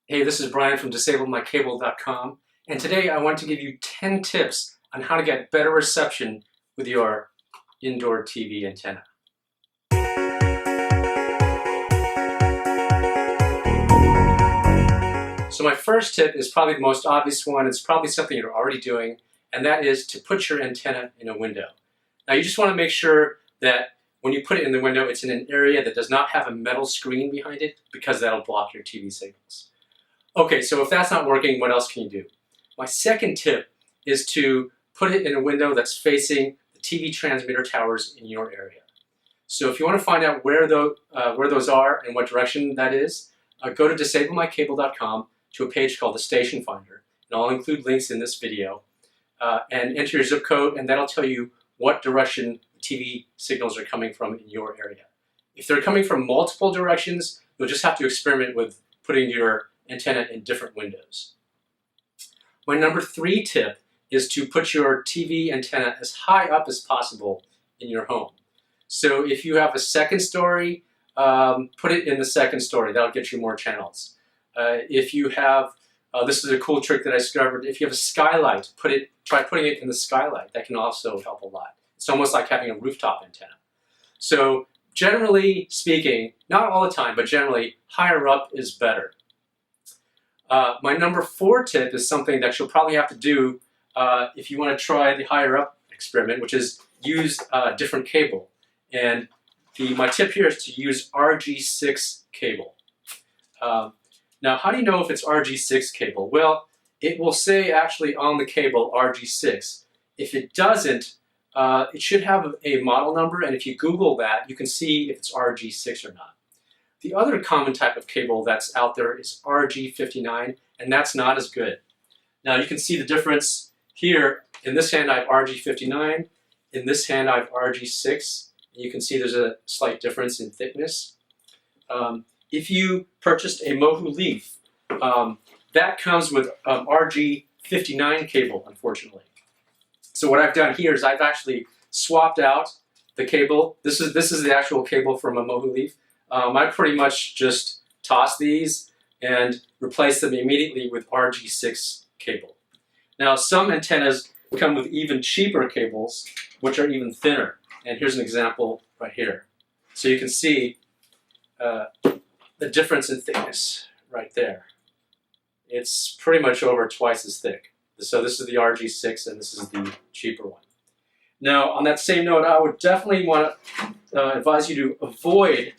Hey, this is Brian from DisableMyCable.com, and today I want to give you 10 tips on how to get better reception with your indoor TV antenna. So my first tip is probably the most obvious one. It's probably something you're already doing, and that is to put your antenna in a window. Now you just want to make sure that when you put it in the window, it's in an area that does not have a metal screen behind it, because that'll block your TV signals. Okay, so if that's not working, what else can you do? My second tip is to put it in a window that's facing the TV transmitter towers in your area. So if you want to find out where those are and what direction that is, go to DisableMyCable.com to a page called the Station Finder, and I'll include links in this video, and enter your zip code, and that'll tell you what direction TV signals are coming from in your area. If they're coming from multiple directions, you'll just have to experiment with putting your antenna in different windows. My number 3 tip is to put your TV antenna as high up as possible in your home. So if you have a second story, put it in the second story. That'll get you more channels. If you have, this is a cool trick that I discovered, if you have a skylight, try putting it in the skylight. That can also help a lot. It's almost like having a rooftop antenna. So generally speaking, not all the time, but generally, higher up is better. My number 4 tip is something that you'll probably have to do if you want to try the higher up experiment, which is use a different cable. And my tip here is to use RG6 cable. Now, how do you know if it's RG6 cable? Well, it will say actually on the cable RG6. If it doesn't, it should have a model number, and if you Google that, you can see if it's RG6 or not. The other common type of cable that's out there is RG59, and that's not as good. Now you can see the difference here. In this hand I have RG59, in this hand I have RG6, and you can see there's a slight difference in thickness. If you purchased a Mohu Leaf, that comes with RG59 cable, unfortunately. So what I've done here is I've actually swapped out the cable. This is the actual cable from a Mohu Leaf. I pretty much just toss these and replace them immediately with RG6 cable. Now some antennas come with even cheaper cables, which are even thinner. And here's an example right here. So you can see the difference in thickness right there. It's pretty much over twice as thick. So this is the RG6 and this is the cheaper one. Now on that same note, I would definitely want to advise you to avoid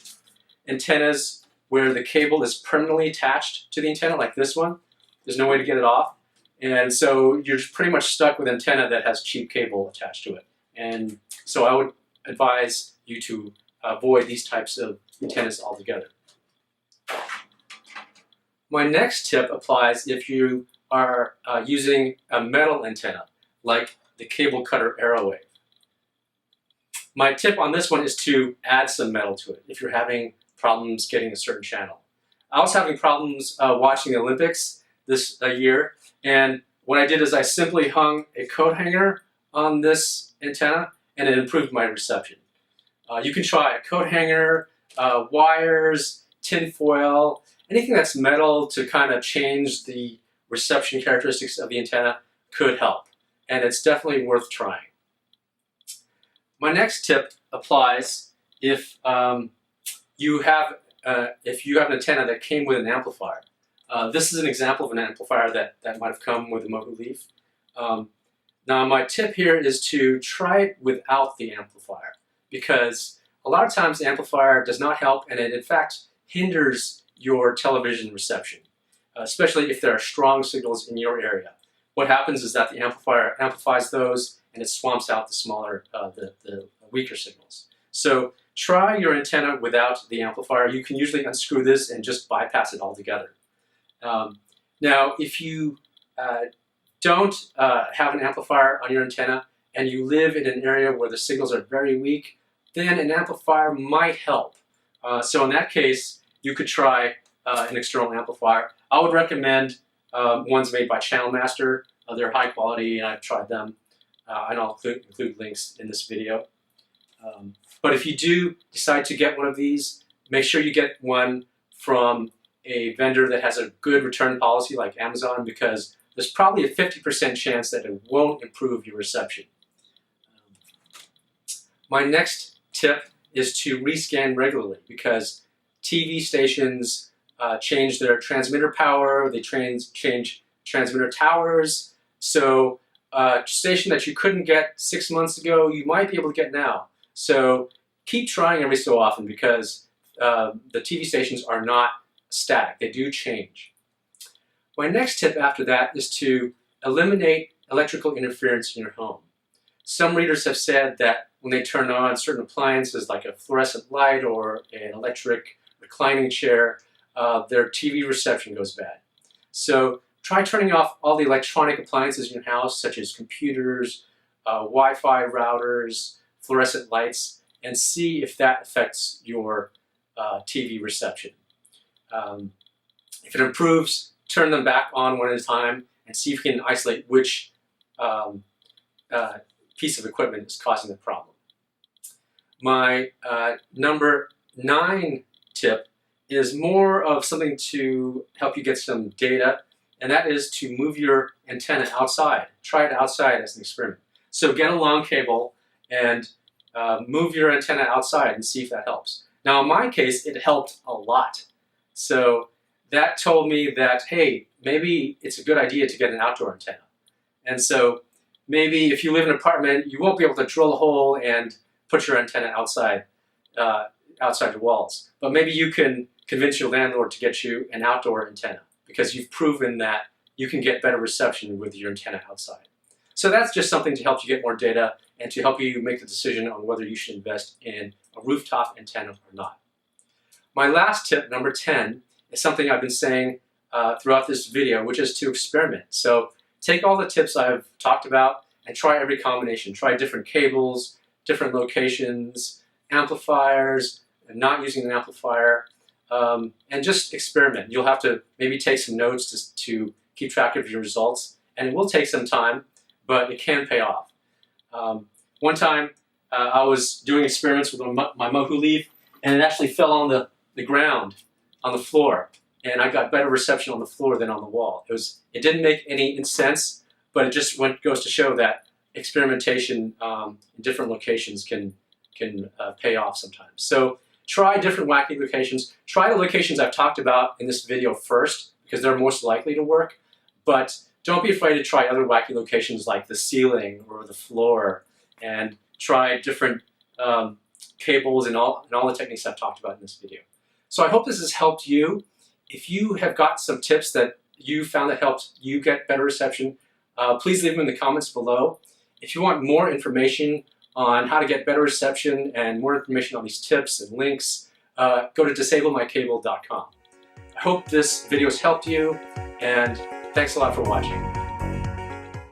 antennas where the cable is permanently attached to the antenna, like this one. There's no way to get it off. And so you're pretty much stuck with an antenna that has cheap cable attached to it. And so I would advise you to avoid these types of antennas altogether. My next tip applies if you are using a metal antenna, like the cable cutter Arrowwave. My tip on this one is to add some metal to it if you're having problems getting a certain channel. I was having problems watching the Olympics this year, and what I did is I simply hung a coat hanger on this antenna, and it improved my reception. You can try a coat hanger, wires, tin foil, anything that's metal to kind of change the reception characteristics of the antenna could help, and it's definitely worth trying. My next tip applies if you have an antenna that came with an amplifier. This is an example of an amplifier that might have come with a Mohu Leaf. Now my tip here is to try it without the amplifier, because a lot of times the amplifier does not help, and it in fact hinders your television reception, especially if there are strong signals in your area. What happens is that the amplifier amplifies those and it swamps out the smaller, the weaker signals. So try your antenna without the amplifier. You can usually unscrew this and just bypass it altogether. Now, if you don't have an amplifier on your antenna and you live in an area where the signals are very weak, then an amplifier might help. So in that case, you could try an external amplifier. I would recommend ones made by Channel Master. They're high quality and I've tried them. And I'll include links in this video. But if you do decide to get one of these, make sure you get one from a vendor that has a good return policy like Amazon, because there's probably a 50% chance that it won't improve your reception. My next tip is to rescan regularly, because TV stations change their transmitter power, they change transmitter towers, so a station that you couldn't get 6 months ago, you might be able to get now. So keep trying every so often, because the TV stations are not static, they do change. My next tip after that is to eliminate electrical interference in your home. Some readers have said that when they turn on certain appliances like a fluorescent light or an electric reclining chair, their TV reception goes bad. So try turning off all the electronic appliances in your house, such as computers, Wi-Fi routers, fluorescent lights, and see if that affects your TV reception. If it improves, turn them back on one at a time and see if you can isolate which piece of equipment is causing the problem. My number 9 tip is more of something to help you get some data, and that is to move your antenna outside. Try it outside as an experiment. So get a long cable and move your antenna outside and see if that helps. Now in my case, it helped a lot. So that told me that, hey, maybe it's a good idea to get an outdoor antenna. And so maybe if you live in an apartment, you won't be able to drill a hole and put your antenna outside the walls. But maybe you can convince your landlord to get you an outdoor antenna, because you've proven that you can get better reception with your antenna outside. So that's just something to help you get more data and to help you make the decision on whether you should invest in a rooftop antenna or not. My last tip, number 10, is something I've been saying throughout this video, which is to experiment. So take all the tips I've talked about and try every combination. Try different cables, different locations, amplifiers, and not using an amplifier, and just experiment. You'll have to maybe take some notes to keep track of your results, and it will take some time, but it can pay off. One time I was doing experiments with my mohu leaf, and it actually fell on the ground, on the floor, and I got better reception on the floor than on the wall. It didn't make any sense, but it just goes to show that experimentation in different locations can pay off sometimes. So try different wacky locations. Try the locations I've talked about in this video first, because they're most likely to work, but don't be afraid to try other wacky locations like the ceiling or the floor, and try different cables and all the techniques I've talked about in this video. So I hope this has helped you. If you have got some tips that you found that helped you get better reception, please leave them in the comments below. If you want more information on how to get better reception and more information on these tips and links, go to DisableMyCable.com. I hope this video has helped you, and thanks a lot for watching.